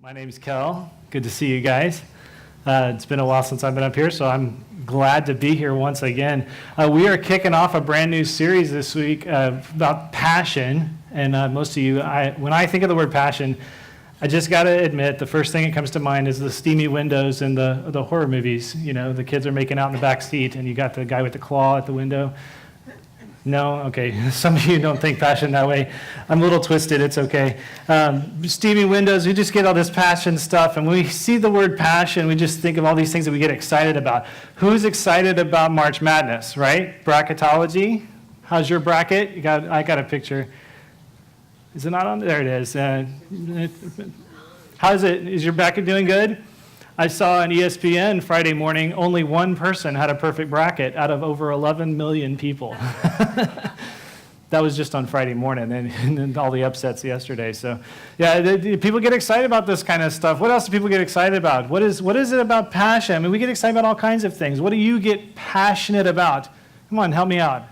My name's Kel. Good to see you guys. It's been a while since I've been up here, so I'm glad to be here once again. We are kicking off a brand new series this week about passion. And most of you, when I think of the word passion, I just got to admit, the first thing that comes to mind is the steamy windows in the horror movies. You know, the kids are making out in the back seat, and you got the guy with the claw at the window. No? Okay. Some of you don't think passion that way. I'm a little twisted. It's okay. Steamy windows, we just get all this passion stuff. And when we see the word passion, we just think of all these things that we get excited about. Who's excited about March Madness, right? Bracketology. How's your bracket? I got a picture. Is it not on? There it is. How's it? Is your bracket doing good? I saw on ESPN Friday morning, only one person had a perfect bracket out of over 11 million people. That was just on Friday morning and all the upsets yesterday. So, yeah, people get excited about this kind of stuff. What else do people get excited about? What is it about passion? I mean, we get excited about all kinds of things. What do you get passionate about? Come on, help me out.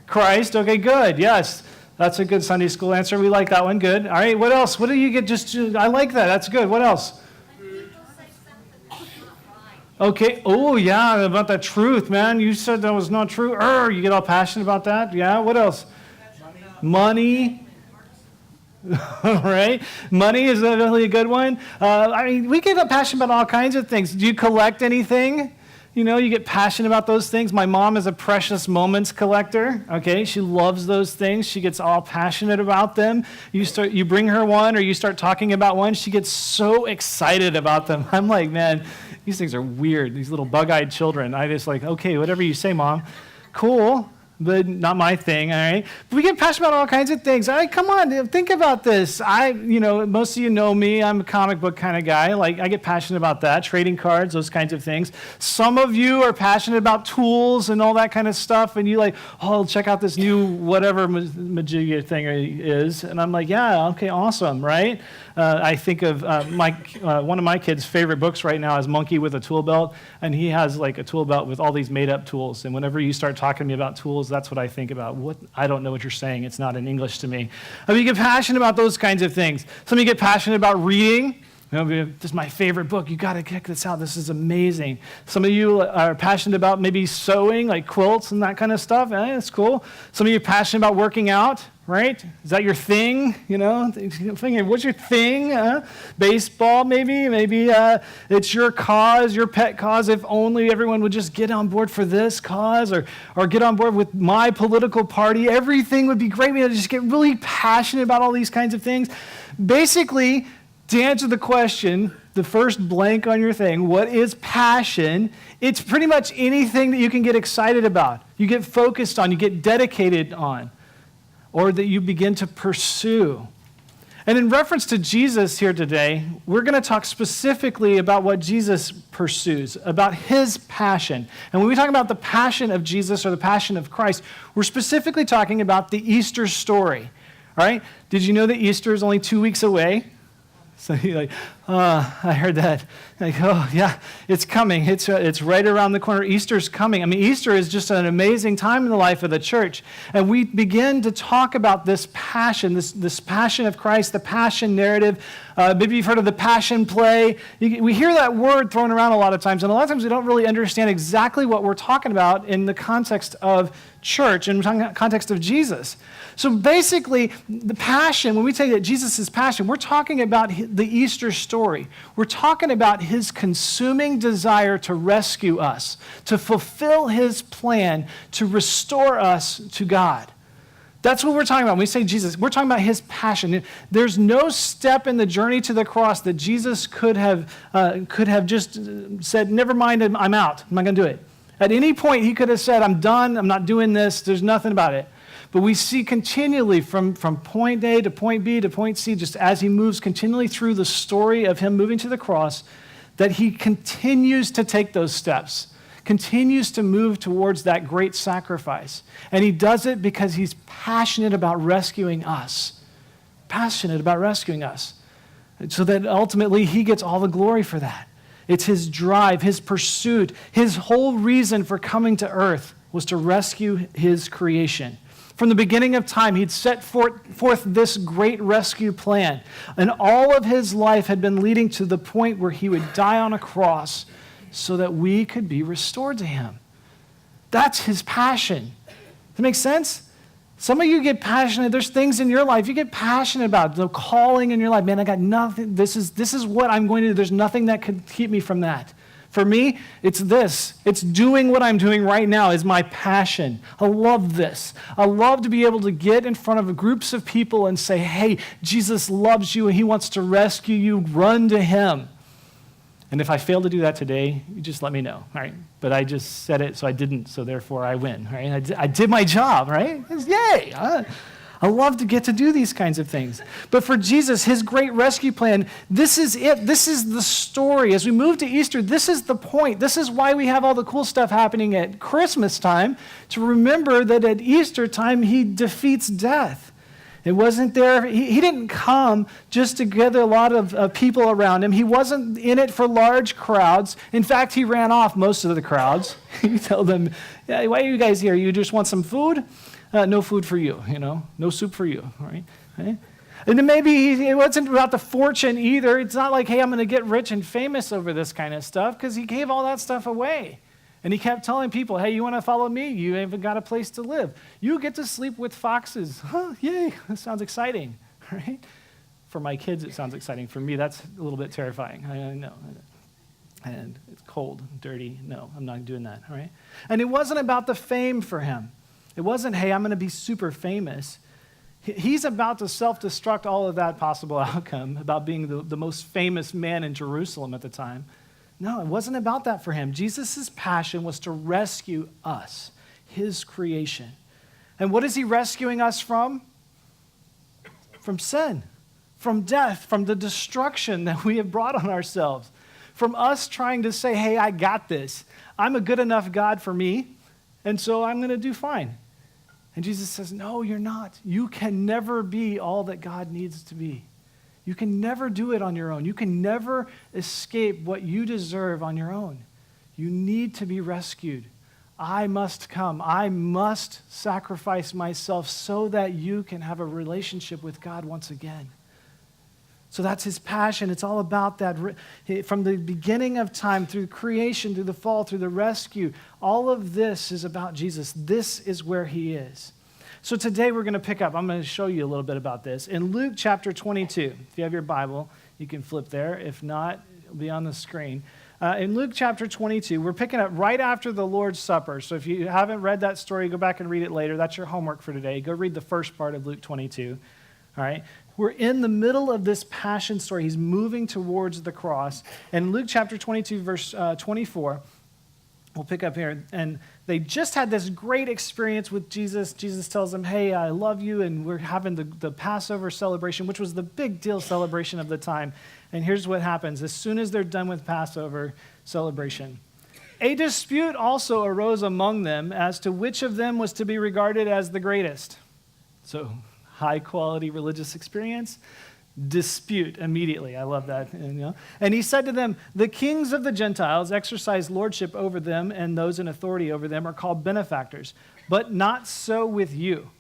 Christ. Okay, good. Yes. That's a good Sunday school answer. We like that one. Good. All right, what else? What do you get I like that. That's good. What else? Okay. Oh, yeah, about that truth, man. You said that was not true. You get all passionate about that? Yeah. What else? Money. All right. Money is really a good one. I mean, we get passionate about all kinds of things. Do you collect anything? You know, you get passionate about those things. My mom is a precious moments collector. Okay, she loves those things. She gets all passionate about them. You bring her one, or you start talking about one. She gets so excited about them. I'm like, man, these things are weird. These little bug-eyed children. I just like, okay, whatever you say, Mom. Cool. But not my thing, all right? But we get passionate about all kinds of things. All right, come on, think about this. Most of you know me. I'm a comic book kind of guy. Like, I get passionate about that, trading cards, those kinds of things. Some of you are passionate about tools and all that kind of stuff, and you like, check out this new whatever Majigga thing is. And I'm like, yeah, okay, awesome, right? I think of one of my kids' favorite books right now is Monkey with a Tool Belt, and he has like a tool belt with all these made-up tools. And whenever you start talking to me about tools, that's what I think about. I don't know what you're saying. It's not in English to me. I mean, you get passionate about those kinds of things. Some of you get passionate about reading. This is my favorite book. You got to check this out. This is amazing. Some of you are passionate about maybe sewing, like quilts and that kind of stuff. That's cool. Some of you are passionate about working out, right? Is that your thing? You know, what's your thing? Baseball, maybe. Maybe it's your cause, your pet cause. If only everyone would just get on board for this cause, or get on board with my political party. Everything would be great. We just get really passionate about all these kinds of things. Basically, to answer the question, the first blank on your thing, what is passion? It's pretty much anything that you can get excited about, you get focused on, you get dedicated on, or that you begin to pursue. And in reference to Jesus here today, we're going to talk specifically about what Jesus pursues, about his passion. And when we talk about the passion of Jesus or the passion of Christ, we're specifically talking about the Easter story. All right? Did you know that Easter is only 2 weeks away? So you're like, I heard that. Like, oh, yeah, it's coming. It's right around the corner. Easter's coming. I mean, Easter is just an amazing time in the life of the church. And we begin to talk about this passion, this passion of Christ, the passion narrative. Maybe you've heard of the passion play. We hear that word thrown around a lot of times, and a lot of times we don't really understand exactly what we're talking about in the context of church, in the context of Jesus. So basically, the passion, when we say that Jesus is passion, we're talking about the Easter story. We're talking about his consuming desire to rescue us, to fulfill his plan, to restore us to God. That's what we're talking about. When we say Jesus, we're talking about his passion. There's no step in the journey to the cross that Jesus could have just said, never mind, I'm out. I'm not going to do it. At any point, he could have said, I'm done. I'm not doing this. There's nothing about it. But we see continually from point A to point B to point C, just as he moves continually through the story of him moving to the cross, that he continues to take those steps, continues to move towards that great sacrifice. And he does it because he's passionate about rescuing us. Passionate about rescuing us. So that ultimately he gets all the glory for that. It's his drive, his pursuit, his whole reason for coming to earth was to rescue his creation. From the beginning of time, he'd set forth this great rescue plan. And all of his life had been leading to the point where he would die on a cross so that we could be restored to him. That's his passion. Does that make sense? Some of you get passionate. There's things in your life you get passionate about. The calling in your life. Man, I got nothing. This is what I'm going to do. There's nothing that could keep me from that. For me, it's this. It's doing what I'm doing right now is my passion. I love this. I love to be able to get in front of groups of people and say, hey, Jesus loves you and he wants to rescue you. Run to him. And if I fail to do that today, you just let me know, all right? But I just said it, so I didn't, so therefore I win, right? I did my job, right? Yay! I love to get to do these kinds of things. But for Jesus, his great rescue plan, this is it. This is the story. As we move to Easter, this is the point. This is why we have all the cool stuff happening at Christmas time, to remember that at Easter time, he defeats death. It wasn't there. He didn't come just to gather a lot of people around him. He wasn't in it for large crowds. In fact, he ran off most of the crowds. He told them, yeah, why are you guys here? You just want some food? No food for you, no soup for you, right? And then maybe it wasn't about the fortune either. It's not like, hey, I'm going to get rich and famous over this kind of stuff, because he gave all that stuff away. And he kept telling people, hey, you want to follow me? You haven't got a place to live. You get to sleep with foxes. Huh, yay, that sounds exciting, right? For my kids, it sounds exciting. For me, that's a little bit terrifying. I know. And it's cold, dirty. No, I'm not doing that, all right? And it wasn't about the fame for him. It wasn't, hey, I'm going to be super famous. He's about to self-destruct all of that possible outcome, about being the most famous man in Jerusalem at the time. No, it wasn't about that for him. Jesus' passion was to rescue us, his creation. And what is he rescuing us from? From sin, from death, from the destruction that we have brought on ourselves, from us trying to say, hey, I got this. I'm a good enough God for me, and so I'm going to do fine. And Jesus says, no, you're not. You can never be all that God needs to be. You can never do it on your own. You can never escape what you deserve on your own. You need to be rescued. I must come. I must sacrifice myself so that you can have a relationship with God once again. So that's his passion. It's all about that. From the beginning of time, through creation, through the fall, through the rescue, all of this is about Jesus. This is where he is. So today we're going to pick up. I'm going to show you a little bit about this. In Luke chapter 22, if you have your Bible, you can flip there. If not, it'll be on the screen. In Luke chapter 22, we're picking up right after the Lord's Supper. So if you haven't read that story, go back and read it later. That's your homework for today. Go read the first part of Luke 22. All right? We're in the middle of this passion story. He's moving towards the cross. And Luke chapter 22, verse 24, we'll pick up here. And they just had this great experience with Jesus. Jesus tells them, hey, I love you. And we're having the Passover celebration, which was the big deal celebration of the time. And here's what happens. As soon as they're done with Passover celebration, a dispute also arose among them as to which of them was to be regarded as the greatest. So high-quality religious experience, dispute immediately. I love that. And he said to them, the kings of the Gentiles exercise lordship over them, and those in authority over them are called benefactors. But not so with you.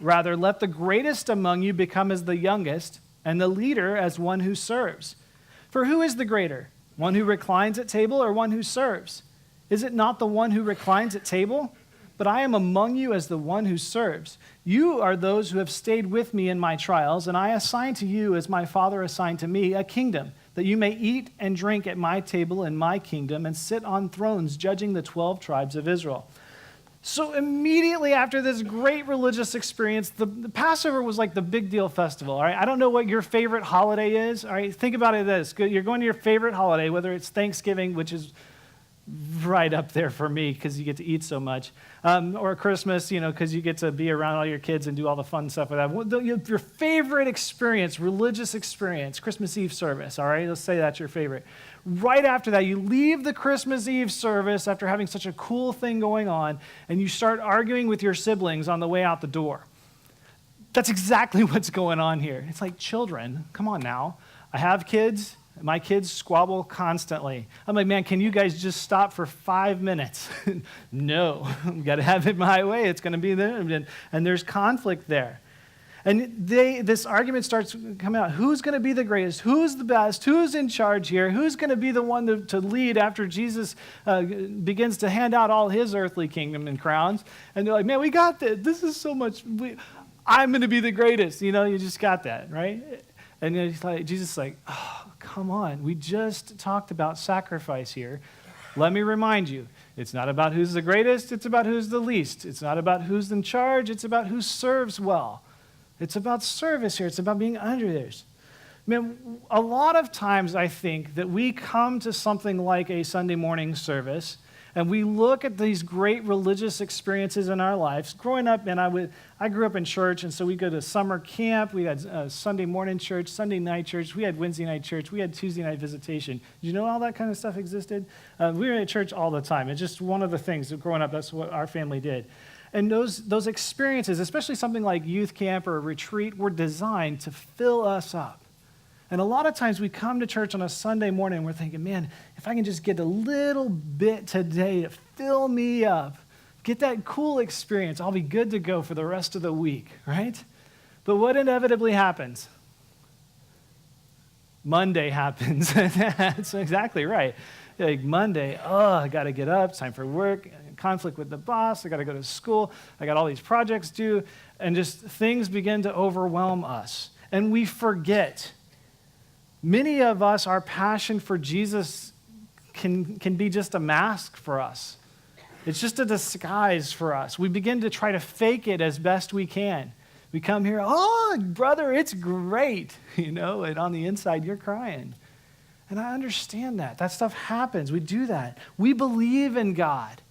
Rather, let the greatest among you become as the youngest, and the leader as one who serves. For who is the greater, one who reclines at table or one who serves? Is it not the one who reclines at table? But I am among you as the one who serves. You are those who have stayed with me in my trials, and I assign to you, as my Father assigned to me, a kingdom, that you may eat and drink at my table in my kingdom and sit on thrones judging the 12 tribes of Israel. So immediately after this great religious experience, the Passover was like the big deal festival. All right? I don't know what your favorite holiday is. All right? Think about it as this. You're going to your favorite holiday, whether it's Thanksgiving, which is right up there for me because you get to eat so much, or Christmas, because you get to be around all your kids and do all the fun stuff with that. Your favorite experience, religious experience, Christmas Eve service, all right? Let's say that's your favorite. Right after that, you leave the Christmas Eve service after having such a cool thing going on, and you start arguing with your siblings on the way out the door. That's exactly what's going on here. It's like, children, come on now. I have kids. My kids squabble constantly. I'm like, man, can you guys just stop for 5 minutes? No, I've got to have it my way. It's going to be there. And there's conflict there. And this argument starts coming out. Who's going to be the greatest? Who's the best? Who's in charge here? Who's going to be the one to lead after Jesus begins to hand out all his earthly kingdom and crowns? And they're like, man, we got this. This is so much. I'm going to be the greatest. You know, you just got that, right? And Jesus is like, oh, come on. We just talked about sacrifice here. Let me remind you, it's not about who's the greatest. It's about who's the least. It's not about who's in charge. It's about who serves well. It's about service here. It's about being under theirs. Man, a lot of times I think that we come to something like a Sunday morning service and we look at these great religious experiences in our lives. Growing up, and I grew up in church, and so we go to summer camp. We had Sunday morning church, Sunday night church. We had Wednesday night church. We had Tuesday night visitation. Did you know all that kind of stuff existed? We were at church all the time. It's just one of the things that growing up, that's what our family did. And those experiences, especially something like youth camp or a retreat, were designed to fill us up. And a lot of times we come to church on a Sunday morning and we're thinking, man, if I can just get a little bit today to fill me up, get that cool experience, I'll be good to go for the rest of the week, right? But what inevitably happens? Monday happens. That's exactly right. Like Monday, I got to get up, it's time for work, conflict with the boss, I got to go to school, I got all these projects due, and just things begin to overwhelm us. And we forget. Many of us, our passion for Jesus can be just a mask for us. It's just a disguise for us. We begin to try to fake it as best we can. We come here, oh, brother, it's great, and on the inside you're crying. And I understand that. That stuff happens. We do that. We believe in God.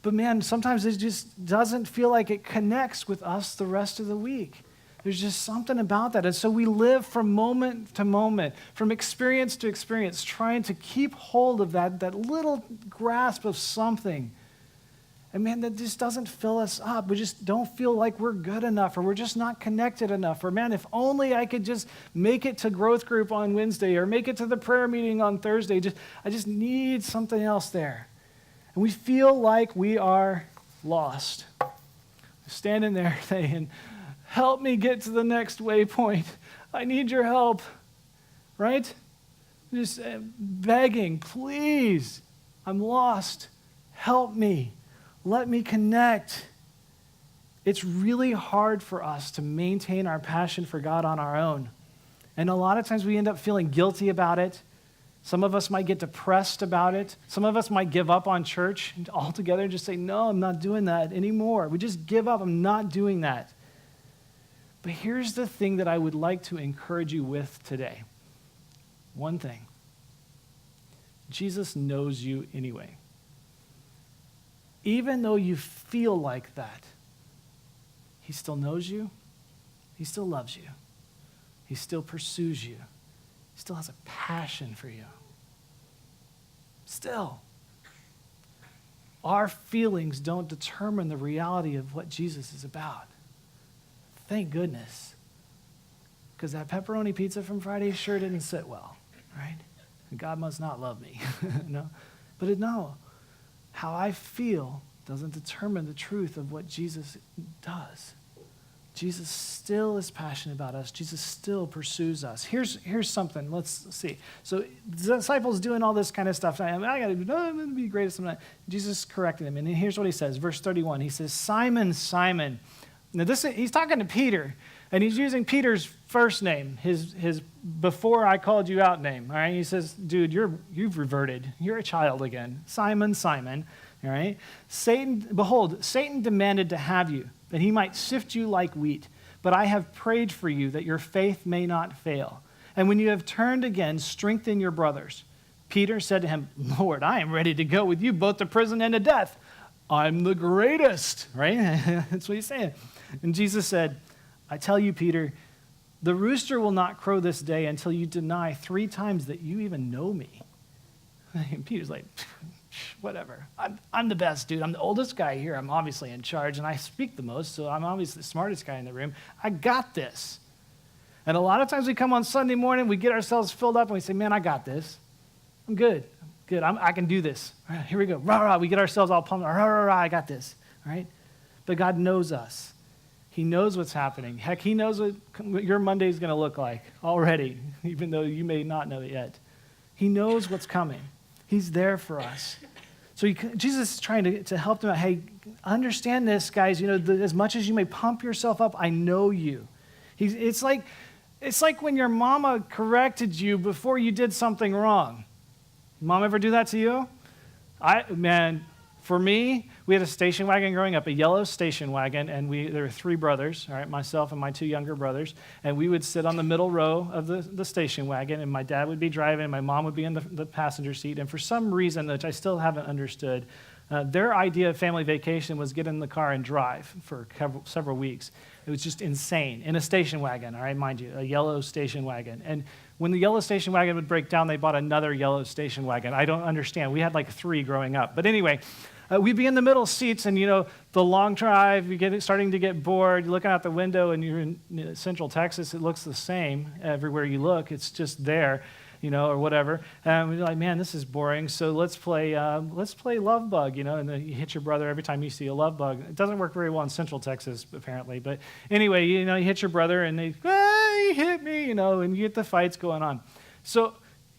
But man, sometimes it just doesn't feel like it connects with us the rest of the week. There's just something about that. And so we live from moment to moment, from experience to experience, trying to keep hold of that little grasp of something. And man, that just doesn't fill us up. We just don't feel like we're good enough, or we're just not connected enough. Or man, if only I could just make it to growth group on Wednesday, or make it to the prayer meeting on Thursday. I just need something else there. And we feel like we are lost. Standing there saying, help me get to the next waypoint. I need your help, right? Just begging, please, I'm lost. Help me. Let me connect. It's really hard for us to maintain our passion for God on our own. And a lot of times we end up feeling guilty about it. Some of us might get depressed about it. Some of us might give up on church altogether and just say, no, I'm not doing that anymore. We just give up. I'm not doing that. But here's the thing that I would like to encourage you with today. One thing. Jesus knows you anyway. Even though you feel like that, he still knows you. He still loves you. He still pursues you. He still has a passion for you. Still. Our feelings don't determine the reality of what Jesus is about. Thank goodness. Because that pepperoni pizza from Friday sure didn't sit well, right? God must not love me. No. But no. How I feel doesn't determine the truth of what Jesus does. Jesus still is passionate about us. Jesus still pursues us. Here's something. Let's see. So the disciples doing all this kind of stuff. I'm going to be greatest. Jesus corrected him. And here's what he says. Verse 31. He says, Simon, Simon. Now he's talking to Peter. And he's using Peter's first name, his before I called you out name. All right. He says, dude, you've reverted. You're a child again. Simon, Simon. All right. Behold, Satan demanded to have you, that he might sift you like wheat. But I have prayed for you that your faith may not fail. And when you have turned again, strengthen your brothers. Peter said to him, Lord, I am ready to go with you both to prison and to death. I'm the greatest, right? That's what he's saying. And Jesus said, I tell you, Peter, the rooster will not crow this day until you deny 3 times that you even know me. And Peter's like, whatever. I'm the best, dude. I'm the oldest guy here. I'm obviously in charge, and I speak the most, so I'm obviously the smartest guy in the room. I got this. And a lot of times we come on Sunday morning, we get ourselves filled up, and we say, man, I got this. I'm good. Good. I can do this. All right, here we go. Rah, rah. We get ourselves all pumped. Rah, rah, rah, I got this. All right? But God knows us. He knows what's happening. Heck, he knows what your Monday is going to look like already, even though you may not know it yet. He knows what's coming. He's there for us. So Jesus is trying to help them out. Hey, understand this, guys. As much as you may pump yourself up, I know you. It's like when your mama corrected you before you did something wrong. Mom ever do that to you? For me, we had a station wagon growing up, a yellow station wagon, and there were 3 brothers, all right, myself and my 2 younger brothers, and we would sit on the middle row of the station wagon, and my dad would be driving, and my mom would be in the passenger seat, and for some reason, which I still haven't understood, their idea of family vacation was get in the car and drive for several weeks. It was just insane, in a station wagon, all right, mind you, a yellow station wagon, and when the yellow station wagon would break down, they bought another yellow station wagon. I don't understand. We had like 3 growing up, but anyway, we'd be in the middle seats, and, the long drive, you're starting to get bored. You're looking out the window, and you're in Central Texas. It looks the same everywhere you look. It's just there, or whatever. And we're like, man, this is boring. So let's play Love Bug, and then you hit your brother every time you see a love bug. It doesn't work very well in Central Texas, apparently. But anyway, you hit your brother, and he hit me, and you get the fights going on. So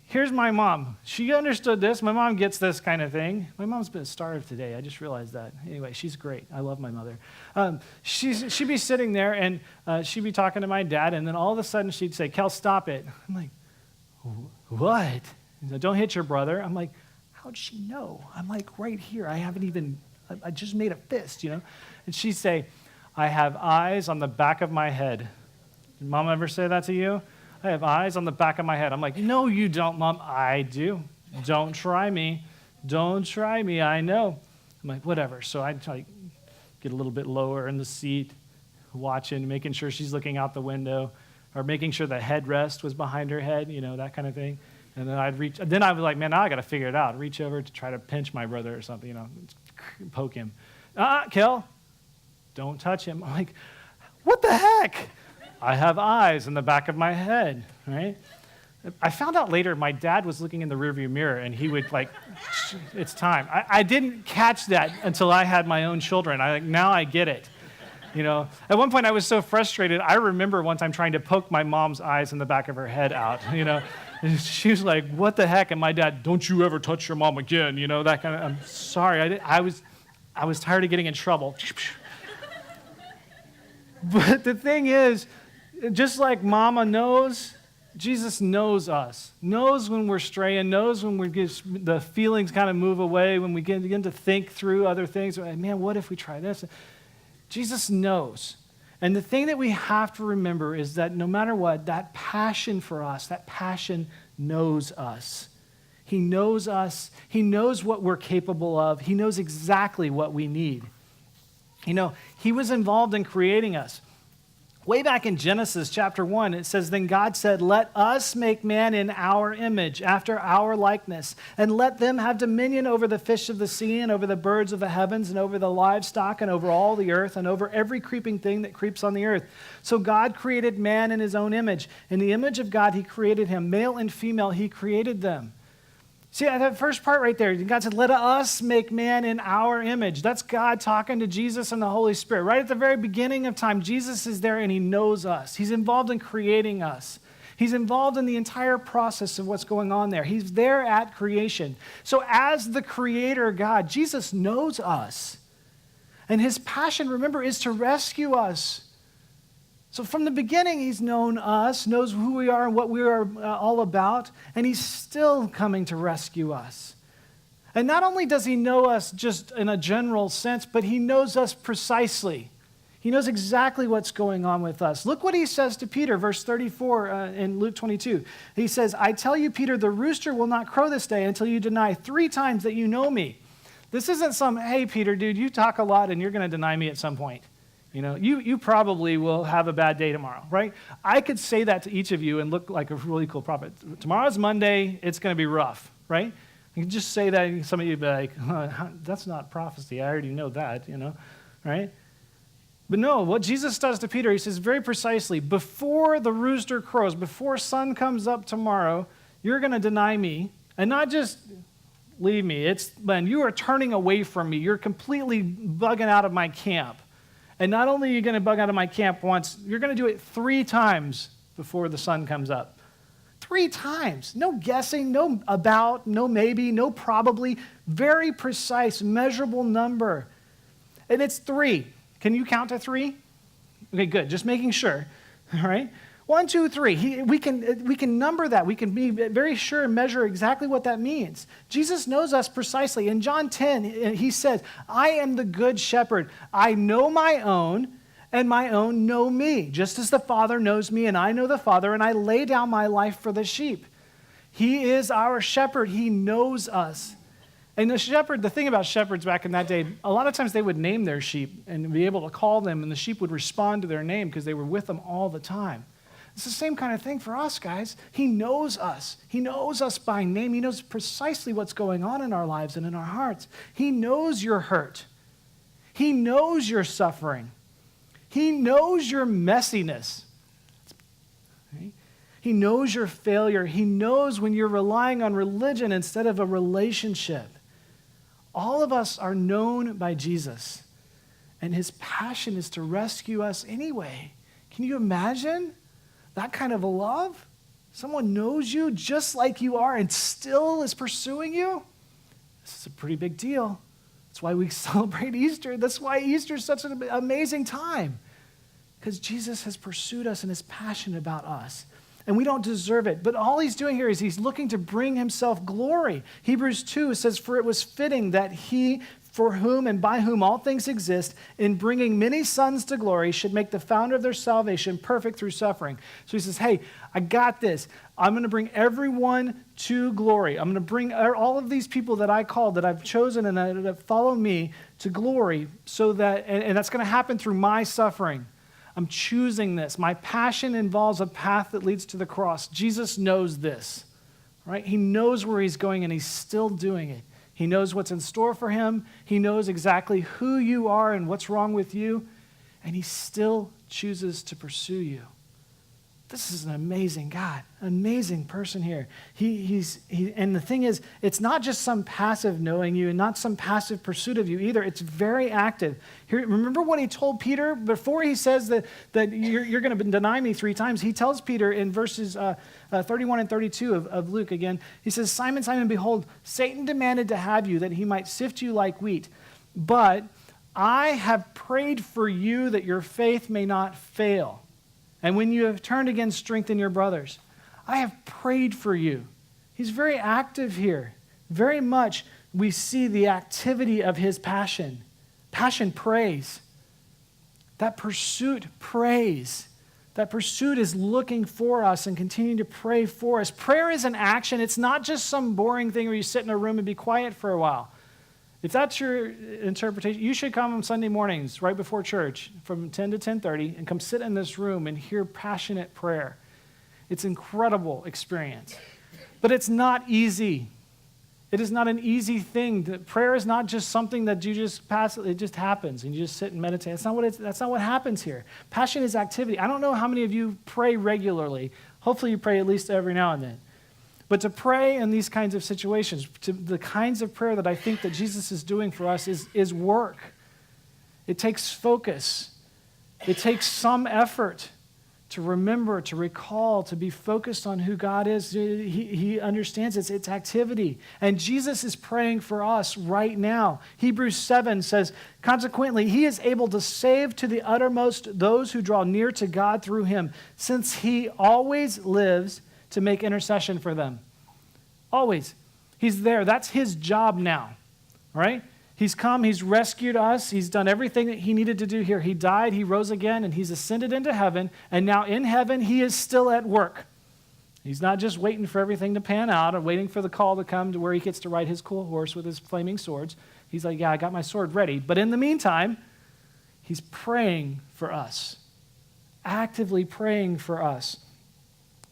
here's my mom. She understood this. My mom gets this kind of thing. My mom's been starved today. I just realized that. Anyway, she's great. I love my mother. She'd be sitting there, and she'd be talking to my dad, and then all of a sudden she'd say, Kel, stop it. I'm like, what? Don't hit your brother. I'm like, how'd she know? I'm like, right here. I just made a fist, And she'd say, I have eyes on the back of my head. Did Mom ever say that to you? I have eyes on the back of my head. I'm like, no, you don't, Mom. I do. Don't try me. Don't try me. I know. I'm like, whatever. So I'd get a little bit lower in the seat, watching, making sure she's looking out the window, or making sure the headrest was behind her head, that kind of thing. And then I was like, man, now I got to figure it out. Reach over to try to pinch my brother or something, poke him. Kel, don't touch him. I'm like, what the heck? I have eyes in the back of my head, right? I found out later my dad was looking in the rearview mirror, and he would it's time. I didn't catch that until I had my own children. Now I get it. At one point I was so frustrated, I remember one time trying to poke my mom's eyes in the back of her head out, And she was like, what the heck? And my dad, don't you ever touch your mom again, that kind of, I'm sorry. I was tired of getting in trouble. But the thing is, just like Mama knows, Jesus knows us, knows when we're straying, knows when the feelings kind of move away, when we begin to think through other things. Man, what if we try this? Jesus knows. And the thing that we have to remember is that no matter what, that passion for us, that passion knows us. He knows us. He knows what we're capable of. He knows exactly what we need. He was involved in creating us. Way back in Genesis chapter 1, it says, then God said, let us make man in our image, after our likeness, and let them have dominion over the fish of the sea, and over the birds of the heavens, and over the livestock, and over all the earth, and over every creeping thing that creeps on the earth. So God created man in his own image. In the image of God, he created him. Male and female, he created them. See, that first part right there, God said, let us make man in our image. That's God talking to Jesus and the Holy Spirit. Right at the very beginning of time, Jesus is there and he knows us. He's involved in creating us. He's involved in the entire process of what's going on there. He's there at creation. So as the creator God, Jesus knows us. And his passion, remember, is to rescue us. So from the beginning, he's known us, knows who we are and what we are all about, and he's still coming to rescue us. And not only does he know us just in a general sense, but he knows us precisely. He knows exactly what's going on with us. Look what he says to Peter, verse 34 in Luke 22. He says, I tell you, Peter, the rooster will not crow this day until you deny 3 times that you know me. This isn't some, hey, Peter, dude, you talk a lot and you're going to deny me at some point. You probably will have a bad day tomorrow, right? I could say that to each of you and look like a really cool prophet. Tomorrow's Monday, it's going to be rough, right? You can just say that, and some of you would be like, that's not prophecy. I already know that, right? But no, what Jesus does to Peter, he says very precisely, before the rooster crows, before sun comes up tomorrow, you're going to deny me, and not just leave me. It's, man, you are turning away from me. You're completely bugging out of my camp. And not only are you going to bug out of my camp once, you're going to do it 3 times before the sun comes up. 3 times. No guessing, no about, no maybe, no probably. Very precise, measurable number. And it's 3. Can you count to 3? Okay, good. Just making sure. All right? 1, 2, 3. We can number that. We can be very sure and measure exactly what that means. Jesus knows us precisely. In John 10, he says, I am the good shepherd. I know my own, and my own know me, just as the Father knows me, and I know the Father, and I lay down my life for the sheep. He is our shepherd. He knows us. And the shepherd, the thing about shepherds back in that day, a lot of times they would name their sheep and be able to call them, and the sheep would respond to their name because they were with them all the time. It's the same kind of thing for us, guys. He knows us. He knows us by name. He knows precisely what's going on in our lives and in our hearts. He knows your hurt. He knows your suffering. He knows your messiness. Right? He knows your failure. He knows when you're relying on religion instead of a relationship. All of us are known by Jesus, and his passion is to rescue us anyway. Can you imagine that kind of a love? Someone knows you just like you are and still is pursuing you? This is a pretty big deal. That's why we celebrate Easter. That's why Easter is such an amazing time. Because Jesus has pursued us and is passionate about us. And we don't deserve it. But all he's doing here is he's looking to bring himself glory. Hebrews 2 says, for it was fitting that he, for whom and by whom all things exist, in bringing many sons to glory, should make the founder of their salvation perfect through suffering. So he says, hey, I got this. I'm going to bring everyone to glory. I'm going to bring all of these people that I called, that I've chosen and that follow me to glory, so that, and that's going to happen through my suffering. I'm choosing this. My passion involves a path that leads to the cross. Jesus knows this, right? He knows where he's going, and he's still doing it. He knows what's in store for him. He knows exactly who you are and what's wrong with you, and he still chooses to pursue you. This is an amazing God, amazing person here. And the thing is, it's not just some passive knowing you and not some passive pursuit of you either. It's very active. Here, remember what he told Peter before he says that you're going to deny me 3 times? He tells Peter in verses 31 and 32 of Luke again, he says, Simon, Simon, behold, Satan demanded to have you that he might sift you like wheat. But I have prayed for you that your faith may not fail. And when you have turned again, strengthen your brothers. I have prayed for you. He's very active here. Very much we see the activity of his passion. Passion prays. That pursuit prays. That pursuit is looking for us and continuing to pray for us. Prayer is an action. It's not just some boring thing where you sit in a room and be quiet for a while. If that's your interpretation, you should come on Sunday mornings right before church from 10 to 10:30 and come sit in this room and hear passionate prayer. It's an incredible experience. But it's not easy. It is not an easy thing. Prayer is not just something that you just pass, it just happens and you just sit and meditate. That's not what happens here. Passion is activity. I don't know how many of you pray regularly. Hopefully you pray at least every now and then. But to pray in these kinds of situations, to the kinds of prayer that I think that Jesus is doing for us is work. It takes focus. It takes some effort to remember, to recall, to be focused on who God is. He understands it's activity. And Jesus is praying for us right now. Hebrews 7 says, consequently, he is able to save to the uttermost those who draw near to God through him, since he always lives to make intercession for them. Always. He's there. That's his job now, right? He's come, he's rescued us, he's done everything that he needed to do here. He died, he rose again, and he's ascended into heaven, and now in heaven, he is still at work. He's not just waiting for everything to pan out or waiting for the call to come to where he gets to ride his cool horse with his flaming swords. He's like, yeah, I got my sword ready. But in the meantime, he's praying for us, actively praying for us.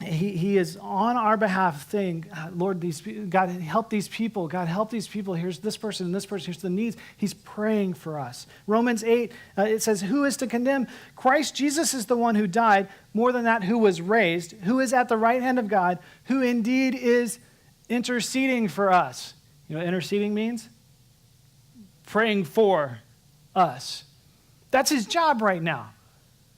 He is on our behalf saying, Lord, God, help these people. God, help these people. Here's this person and this person. Here's the needs. He's praying for us. Romans 8, it says, who is to condemn? Christ Jesus is the one who died. More than that, who was raised, who is at the right hand of God, who indeed is interceding for us. You know what interceding means? Praying for us. That's his job right now.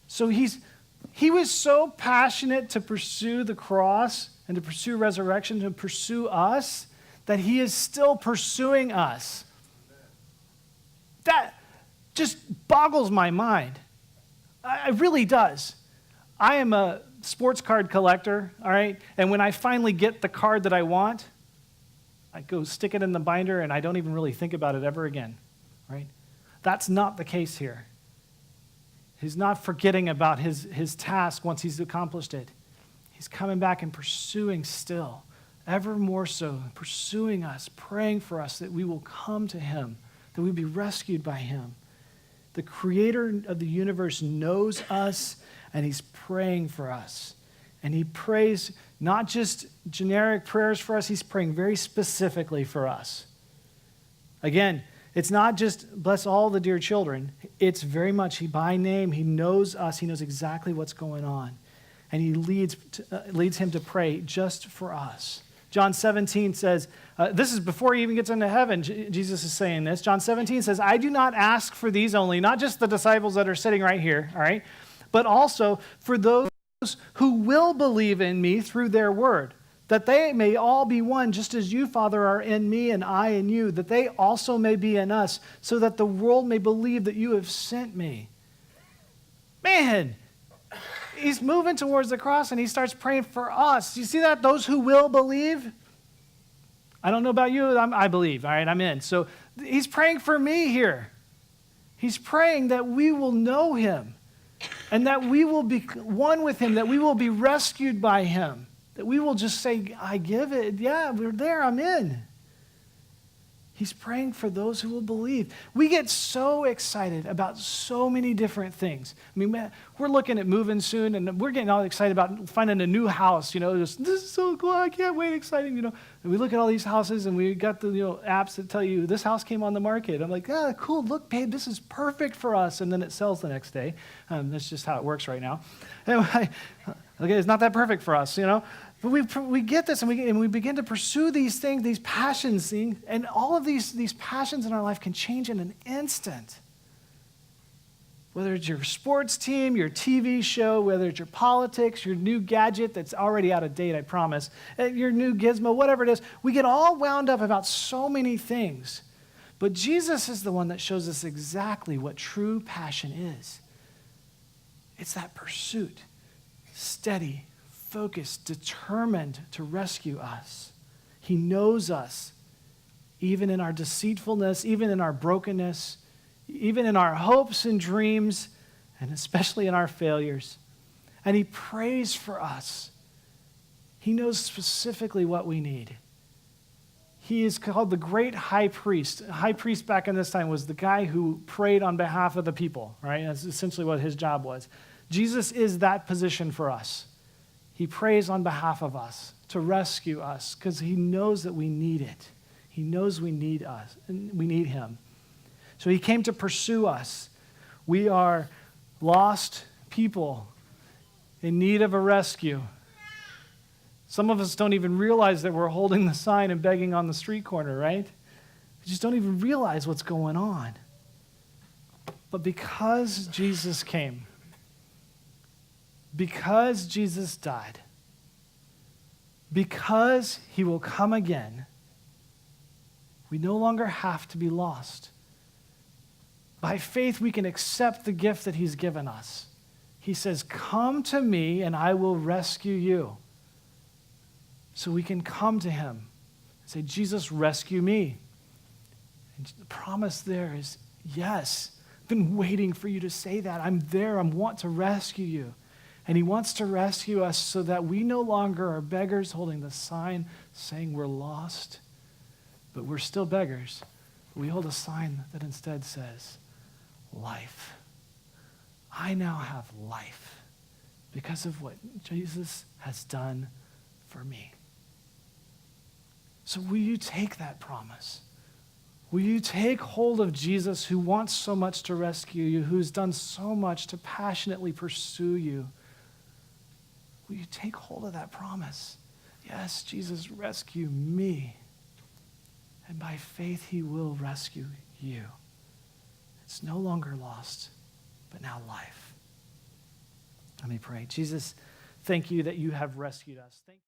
So he was so passionate to pursue the cross and to pursue resurrection, to pursue us, that he is still pursuing us. That just boggles my mind. It really does. I am a sports card collector, all right? And when I finally get the card that I want, I go stick it in the binder and I don't even really think about it ever again, right? That's not the case here. He's not forgetting about his task once he's accomplished it. He's coming back and pursuing still, ever more so, pursuing us, praying for us that we will come to him, that we'll be rescued by him. The creator of the universe knows us, and he's praying for us. And he prays not just generic prayers for us, he's praying very specifically for us. Again, it's not just bless all the dear children. It's very much by name. He knows us. He knows exactly what's going on. And he leads him to pray just for us. John 17 says, this is before he even gets into heaven, Jesus is saying this. John 17 says, I do not ask for these only, not just the disciples that are sitting right here, all right, but also for those who will believe in me through their word, that they may all be one, just as you, Father, are in me and I in you, that they also may be in us, so that the world may believe that you have sent me. Man, he's moving towards the cross and he starts praying for us. You see that? Those who will believe. I don't know about you, I believe, all right, I'm in. So he's praying for me here. He's praying that we will know him and that we will be one with him, that we will be rescued by him. That we will just say, I give it. Yeah, we're there. I'm in. He's praying for those who will believe. We get so excited about so many different things. I mean, man, we're looking at moving soon, and we're getting all excited about finding a new house. You know, this is so cool. I can't wait. Exciting. You know, and we look at all these houses, and we got the apps that tell you this house came on the market. I'm like, yeah, cool. Look, babe, this is perfect for us. And then it sells the next day. That's just how it works right now. Anyway, okay, it's not that perfect for us, you know. But we get this, and we begin to pursue these things, these passions, and all of these passions in our life can change in an instant. Whether it's your sports team, your TV show, whether it's your politics, your new gadget that's already out of date, I promise, your new gizmo, whatever it is, we get all wound up about so many things. But Jesus is the one that shows us exactly what true passion is. It's that pursuit, steady, focused, determined to rescue us. He knows us, even in our deceitfulness, even in our brokenness, even in our hopes and dreams, and especially in our failures. And he prays for us. He knows specifically what we need. He is called the great high priest. High priest back in this time was the guy who prayed on behalf of the people, right? That's essentially what his job was. Jesus is that position for us. He prays on behalf of us to rescue us because he knows that we need it. He knows we need us and we need him. So he came to pursue us. We are lost people in need of a rescue. Some of us don't even realize that we're holding the sign and begging on the street corner, right? We just don't even realize what's going on. But because Jesus came, because Jesus died, because he will come again, we no longer have to be lost. By faith, we can accept the gift that he's given us. He says, come to me and I will rescue you. So we can come to him and say, Jesus, rescue me. And the promise there is, yes, I've been waiting for you to say that. I'm there. I want to rescue you. And he wants to rescue us so that we no longer are beggars holding the sign saying we're lost, but we're still beggars. We hold a sign that instead says, life. I now have life. because of what Jesus has done for me. So will you take that promise? Will you take hold of Jesus, who wants so much to rescue you, who's done so much to passionately pursue you? Will you take hold of that promise? Yes, Jesus, rescue me. And by faith, he will rescue you. It's no longer lost, but now life. Let me pray. Jesus, thank you that you have rescued us. Thank